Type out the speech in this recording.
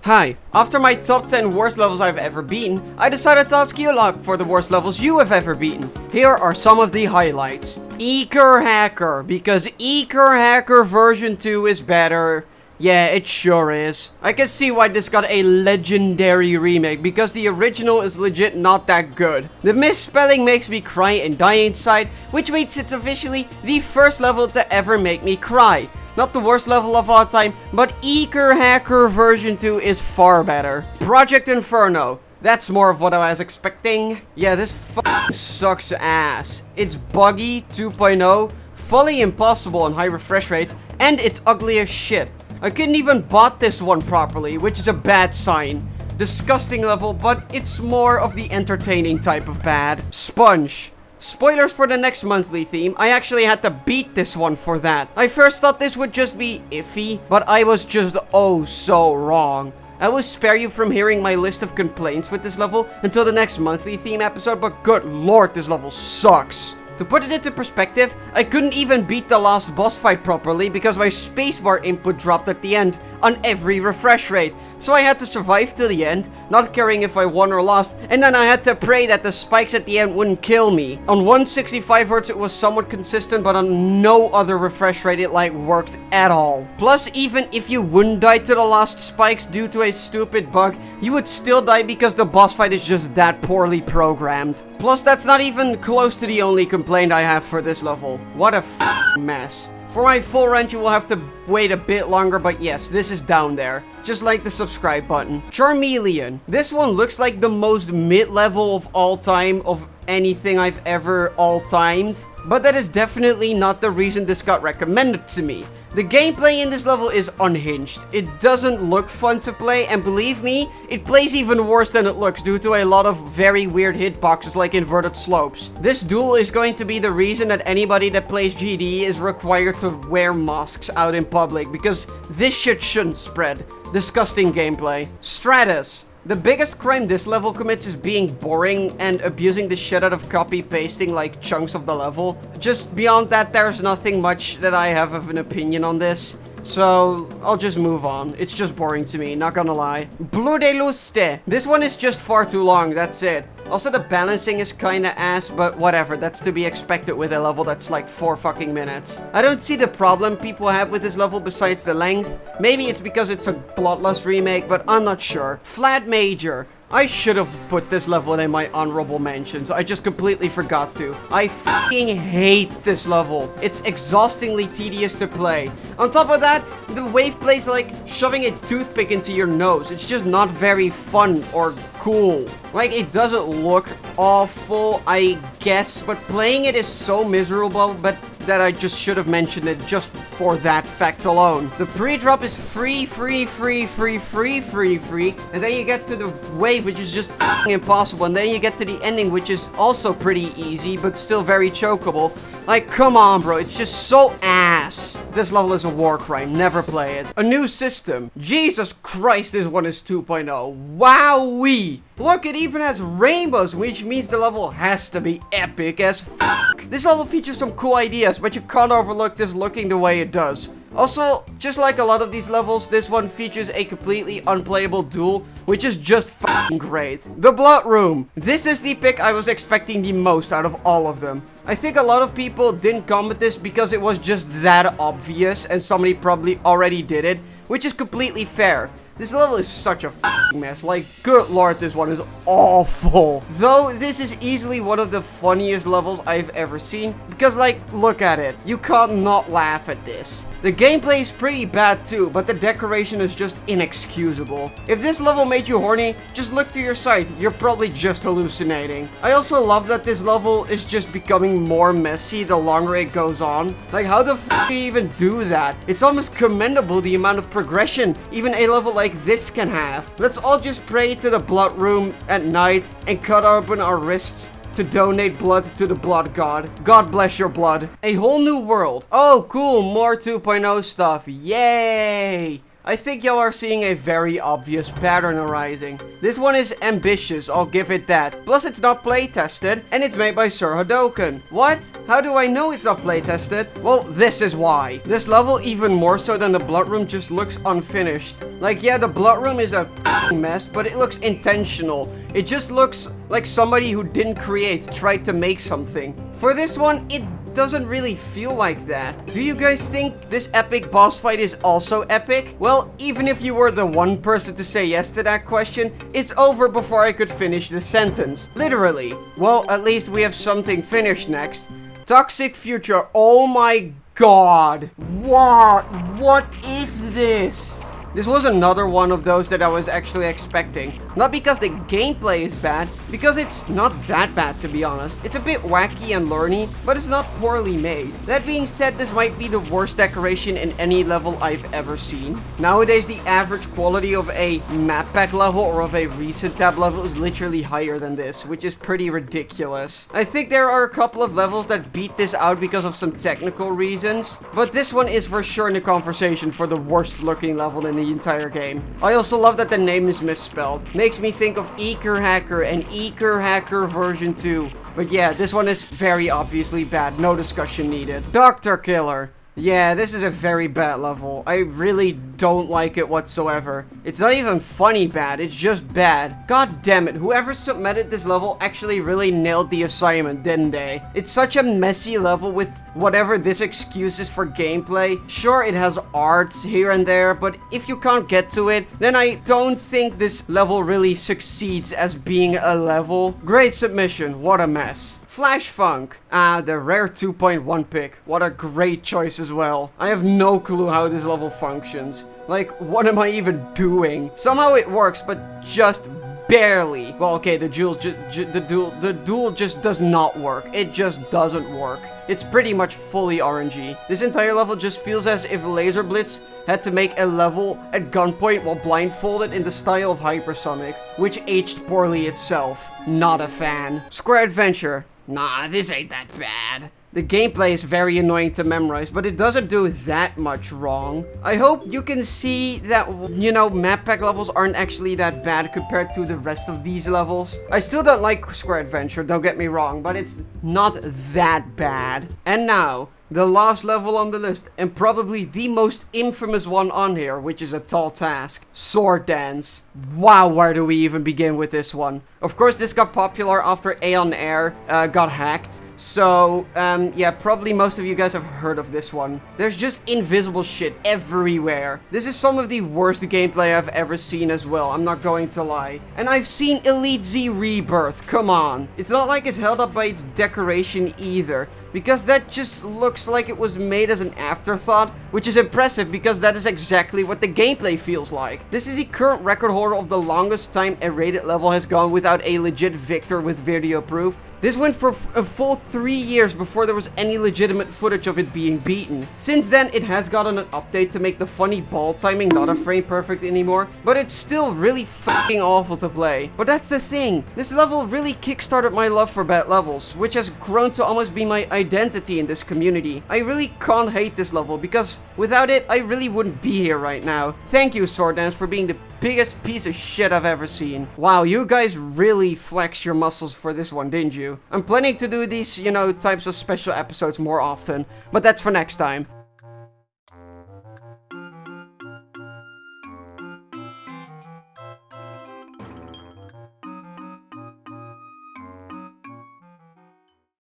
Hi, after my top 10 worst levels I've ever beaten, I decided to ask you lot for the worst levels you have ever beaten. Here are some of the highlights. Eker Hacker, because Eker Hacker version 2 is better. Yeah, it sure is. I can see why this got a legendary remake, because the original is legit not that good. The misspelling makes me cry and die inside, which means it's officially the first level to ever make me cry. Not the worst level of all time, but Eker Hacker version 2 is far better. Project Inferno. That's more of what I was expecting. Yeah, this sucks ass. It's buggy 2.0, fully impossible on high refresh rates, and it's ugly as shit. I couldn't even bought this one properly, which is a bad sign. Disgusting level, but it's more of the entertaining type of bad. Sponge. Spoilers for the next monthly theme, I actually had to beat this one for that. I first thought this would just be iffy, but I was just oh so wrong. I will spare you from hearing my list of complaints with this level until the next monthly theme episode, but good lord, this level sucks. To put it into perspective, I couldn't even beat the last boss fight properly because my spacebar input dropped at the end on every refresh rate. So I had to survive till the end, not caring if I won or lost, and then I had to pray that the spikes at the end wouldn't kill me. On 165Hz it was somewhat consistent, but on no other refresh rate it worked at all. Plus, even if you wouldn't die to the last spikes due to a stupid bug, you would still die because the boss fight is just that poorly programmed. Plus, that's not even close to the only complaint I have for this level. What a mess. For my full rant, you will have to wait a bit longer, but yes, this is down there. Just like the subscribe button. Charmeleon. This one looks like the most mid-level of all time of anything I've ever all-timed. But that is definitely not the reason this got recommended to me. The gameplay in this level is unhinged. It doesn't look fun to play, and believe me, it plays even worse than it looks due to a lot of very weird hitboxes like inverted slopes. This duel is going to be the reason that anybody that plays GD is required to wear masks out in public, because this shit shouldn't spread. Disgusting gameplay. Stratus. The biggest crime this level commits is being boring and abusing the shit out of copy-pasting like chunks of the level. Just beyond that, there's nothing much that I have of an opinion on this. So, I'll just move on. It's just boring to me, not gonna lie. Deluster. This one is just far too long, that's it. Also, the balancing is kinda ass, but whatever, that's to be expected with a level that's like 4 fucking minutes. I don't see the problem people have with this level besides the length. Maybe it's because it's a Bloodlust remake, but I'm not sure. Flat Major. I should have put this level in my honorable mentions. I just completely forgot to. I fucking hate this level. It's exhaustingly tedious to play. On top of that, the wave plays like shoving a toothpick into your nose. It's just not very fun or cool. Like, it doesn't look awful, I guess, but playing it is so miserable, but that I just should have mentioned it just for that fact alone. The pre-drop is free, and then you get to the wave, which is just f***ing impossible, and then you get to the ending, which is also pretty easy, but still very chokeable. Like, come on, bro, it's just so ass. This level is a war crime, never play it. A new system. Jesus Christ, this one is 2.0. Wowee! Look, it even has rainbows, which means the level has to be epic as fuck. This level features some cool ideas, but you can't overlook this looking the way it does. Also, just like a lot of these levels, this one features a completely unplayable duel, which is just fucking great. The Blood Room. This is the pick I was expecting the most out of all of them. I think a lot of people didn't come with this because it was just that obvious and somebody probably already did it, which is completely fair. This level is such a f***ing mess. Like, good lord, this one is awful. Though, this is easily one of the funniest levels I've ever seen. Because, like, look at it. You can't not laugh at this. The gameplay is pretty bad too, but the decoration is just inexcusable. If this level made you horny, just look to your side. You're probably just hallucinating. I also love that this level is just becoming more messy the longer it goes on. Like, how the f*** do you even do that? It's almost commendable the amount of progression even a level like this can have. Let's all just pray to the Blood Room at night and cut open our wrists to donate blood to the blood god. God bless your blood. A whole new world. Oh, cool. More 2.0 stuff. Yay. I think y'all are seeing a very obvious pattern arising. This one is ambitious, I'll give it that. Plus it's not playtested, and it's made by Sir Hadoken. What? How do I know it's not playtested? Well, this is why. This level, even more so than the Blood Room, just looks unfinished. Like, yeah, the Blood Room is a mess, but it looks intentional. It just looks like somebody who didn't create tried to make something. For this one, it doesn't really feel like that. Do you guys think this epic boss fight is also epic? Well, even if you were the one person to say yes to that question, it's over before I could finish the sentence. Literally. Well, at least we have something finished next. Toxic Future. Oh my god. What is this? This was another one of those that I was actually expecting. Not because the gameplay is bad, because it's not that bad, to be honest. It's a bit wacky and learny, but it's not poorly made. That being said, this might be the worst decoration in any level I've ever seen. Nowadays, the average quality of a map pack level or of a recent tab level is literally higher than this, which is pretty ridiculous. I think there are a couple of levels that beat this out because of some technical reasons, but this one is for sure in the conversation for the worst looking level in the entire game. I also love that the name is misspelled. Makes me think of Eker Hacker and Eker Hacker version 2. But yeah, this one is very obviously bad. No discussion needed. Doctor Killer. Yeah, this is a very bad level. I really don't like it whatsoever. It's not even funny bad, it's just bad. God damn it, whoever submitted this level actually really nailed the assignment, didn't they? It's such a messy level with whatever this excuse is for gameplay. Sure, it has arts here and there, but if you can't get to it, then I don't think this level really succeeds as being a level. Great submission, what a mess. Flash Funk. The rare 2.1 pick. What a great choice as well. I have no clue how this level functions. Like, what am I even doing? Somehow it works, but just barely. Well, okay, the duel just does not work. It just doesn't work. It's pretty much fully RNG. This entire level just feels as if Laser Blitz had to make a level at gunpoint while blindfolded in the style of Hypersonic, which aged poorly itself. Not a fan. Square Adventure. Nah, this ain't that bad. The gameplay is very annoying to memorize, but it doesn't do that much wrong. I hope you can see that, you know, map pack levels aren't actually that bad compared to the rest of these levels. I still don't like Square Adventure, don't get me wrong, but it's not that bad. And now, the last level on the list, and probably the most infamous one on here, which is a tall task. Sword Dance. Wow, where do we even begin with this one? Of course, this got popular after Aeon Air got hacked. So, yeah, probably most of you guys have heard of this one. There's just invisible shit everywhere. This is some of the worst gameplay I've ever seen as well, I'm not going to lie. And I've seen Elite Z Rebirth, come on. It's not like it's held up by its decoration either, because that just looks like it was made as an afterthought, which is impressive because that is exactly what the gameplay feels like. This is the current record holder of the longest time a rated level has gone without a legit victor with video proof. This went for a full 3 years before there was any legitimate footage of it being beaten. Since then, it has gotten an update to make the funny ball timing not a frame perfect anymore, but it's still really fucking awful to play. But that's the thing, this level really kickstarted my love for bad levels, which has grown to almost be my identity in this community. I really can't hate this level because without it, I really wouldn't be here right now. Thank you, Sword Dance, for being the biggest piece of shit I've ever seen. Wow, you guys really flexed your muscles for this one, didn't you? I'm planning to do these, you know, types of special episodes more often, but that's for next time.